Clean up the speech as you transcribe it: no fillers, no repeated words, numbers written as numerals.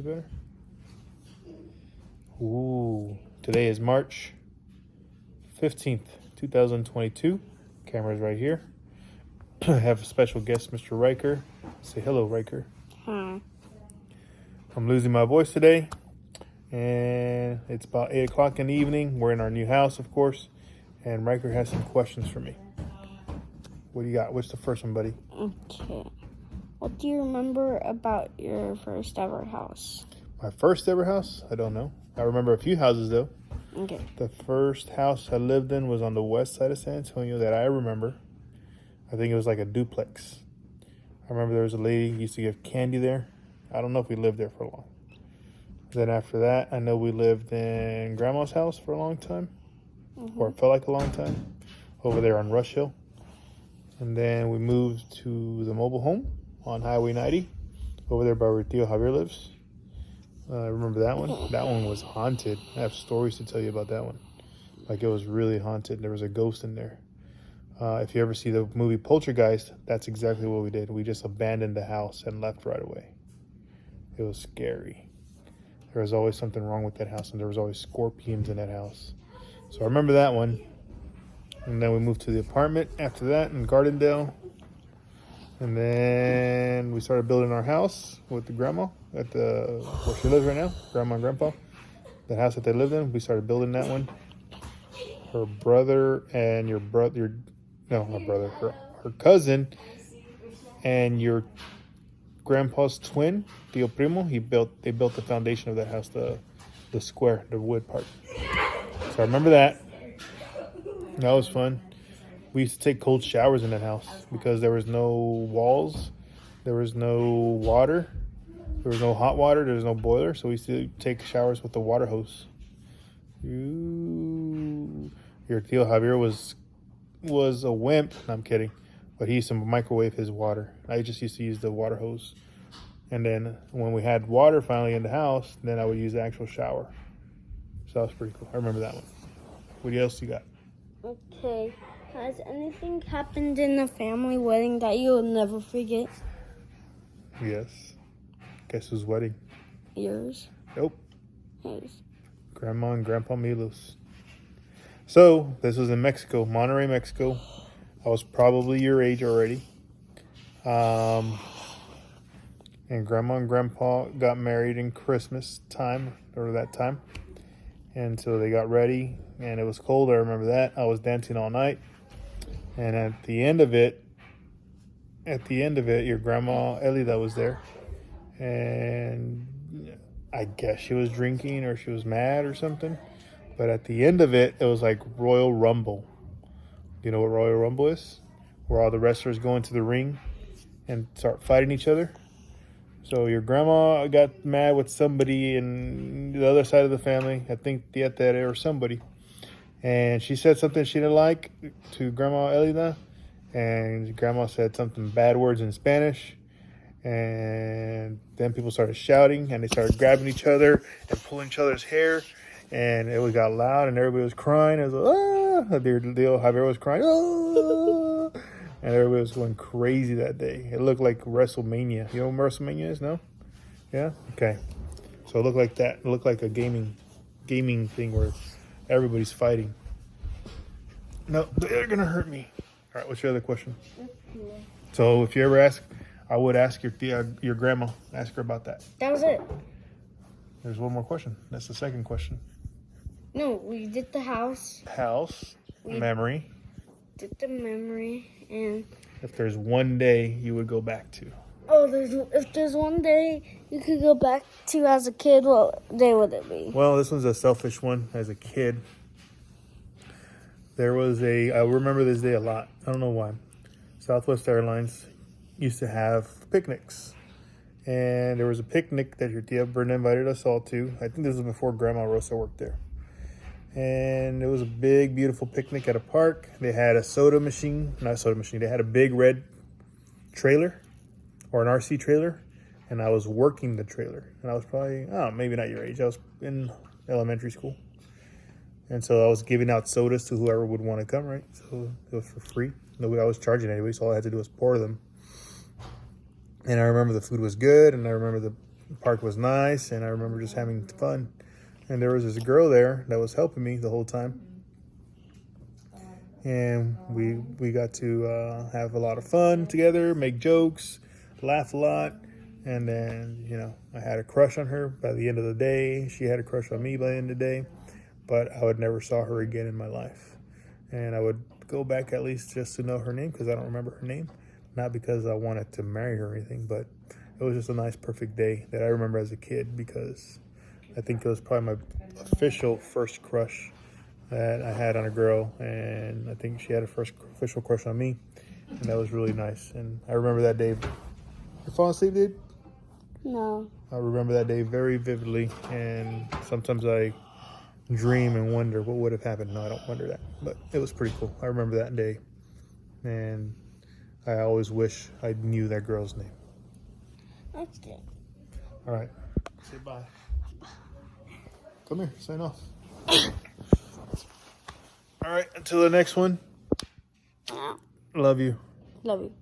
Better. Ooh, today is March 15th, 2022. Camera's right here. I have a special guest, Mr. Riker. Say hello, Riker. Hi. I'm losing my voice today, and it's about 8 o'clock in the evening. We're in our new house, of course, and Riker has some questions for me. What do you got? What's the first one, buddy? Okay. What do you remember about your first ever house? My first ever house? I don't know. I remember a few houses, though. Okay. The first house I lived in was on the west side of San Antonio that I remember. I think it was like a duplex. I remember there was a lady who used to give candy there. I don't know if we lived there for long. Then after that, I know we lived in Grandma's house for a long time. Or it felt like a long time. Over there on Rush Hill. And then we moved to the mobile home on Highway 90. Over there by where Tío Javier lives. I remember that one. That one was haunted. I have stories to tell you about that one. Like, it was really haunted. There was a ghost in there. If you ever see the movie Poltergeist, that's exactly what we did. We just abandoned the house and left right away. It was scary. There was always something wrong with that house, and there was always scorpions in that house. So I remember that one. And then we moved to the apartment after that in Gardendale. And then we started building our house with the grandma at the where she lives right now, Grandma and Grandpa. The house that they lived in, we started building that one. Her brother and her cousin and your grandpa's twin, Tío Primo, they built the foundation of that house, the square, the wood part. So I remember that. That was fun. We used to take cold showers in that house because there was no walls, there was no water, there was no hot water, there was no boiler, so we used to take showers with the water hose. Ooh. Your Tío Javier was a wimp. No, I'm kidding. But he used to microwave his water. I just used to use the water hose. And then when we had water finally in the house, then I would use the actual shower. So that was pretty cool. I remember that one. What else you got? Okay. Has anything happened in the family wedding that you'll never forget? Yes. Guess whose wedding? Yours? Nope. His. Grandma and Grandpa Milos. So, this was in Mexico, Monterrey, Mexico. I was probably your age already. And Grandma and Grandpa got married in Christmas time, or that time. And so they got ready, and it was cold. I remember that. I was dancing all night. And at the end of it, your grandma Elida was there. And I guess she was drinking or she was mad or something. But at the end of it, it was like Royal Rumble. Do you know what Royal Rumble is? Where all the wrestlers go into the ring and start fighting each other. So your grandma got mad with somebody in the other side of the family. I think Tieta or somebody. And she said something she didn't like to Grandma Elida. And Grandma said something bad words in Spanish. And then people started shouting. And they started grabbing each other and pulling each other's hair. And it got loud. And everybody was crying. It was like, ah! Javier was crying. Ah! And everybody was going crazy that day. It looked like WrestleMania. You know what WrestleMania is? No? Yeah? Okay. So it looked like that. It looked like a gaming thing where everybody's fighting. No, they're going to hurt me. All right, what's your other question? So if you ever ask, I would ask your grandma. Ask her about that. That was it. There's one more question. That's the second question. No, we did the house. House, memory. Did the memory, and If there's one day you would go back to. if there's one day you could go back to as a kid, what day would it be? Well, this one's a selfish one. As a kid, I remember this day a lot. I don't know why. Southwest Airlines used to have picnics. And there was a picnic that your Tia Brenda invited us all to. I think this was before Grandma Rosa worked there. And it was a big, beautiful picnic at a park. They had a they had a big red trailer or an RC trailer. And I was working the trailer. And I was probably, maybe not your age. I was in elementary school. And so I was giving out sodas to whoever would want to come, right? So it was for free. Nobody, I was charging anyway, so all I had to do was pour them. And I remember the food was good, and I remember The park was nice, and I remember just having fun. And there was this girl there that was helping me the whole time. And we got to have a lot of fun together, make jokes, laugh a lot. And then, you know, I had a crush on her by the end of the day. She had a crush on me by the end of the day. But I would never saw her again in my life. And I would go back at least just to know her name, because I don't remember her name. Not because I wanted to marry her or anything, but it was just a nice, perfect day that I remember as a kid, because I think it was probably my official first crush that I had on a girl, and I think she had a first official crush on me, and that was really nice. And I remember that day. You falling asleep, dude? No. I remember that day very vividly, and sometimes I dream and wonder what would have happened. No, I don't wonder that, but it was pretty cool. I remember that day, and I always wish I knew that girl's name. Okay. All right. Say bye. Come here. Sign off. All right. Until the next one. Yeah. Love you. Love you.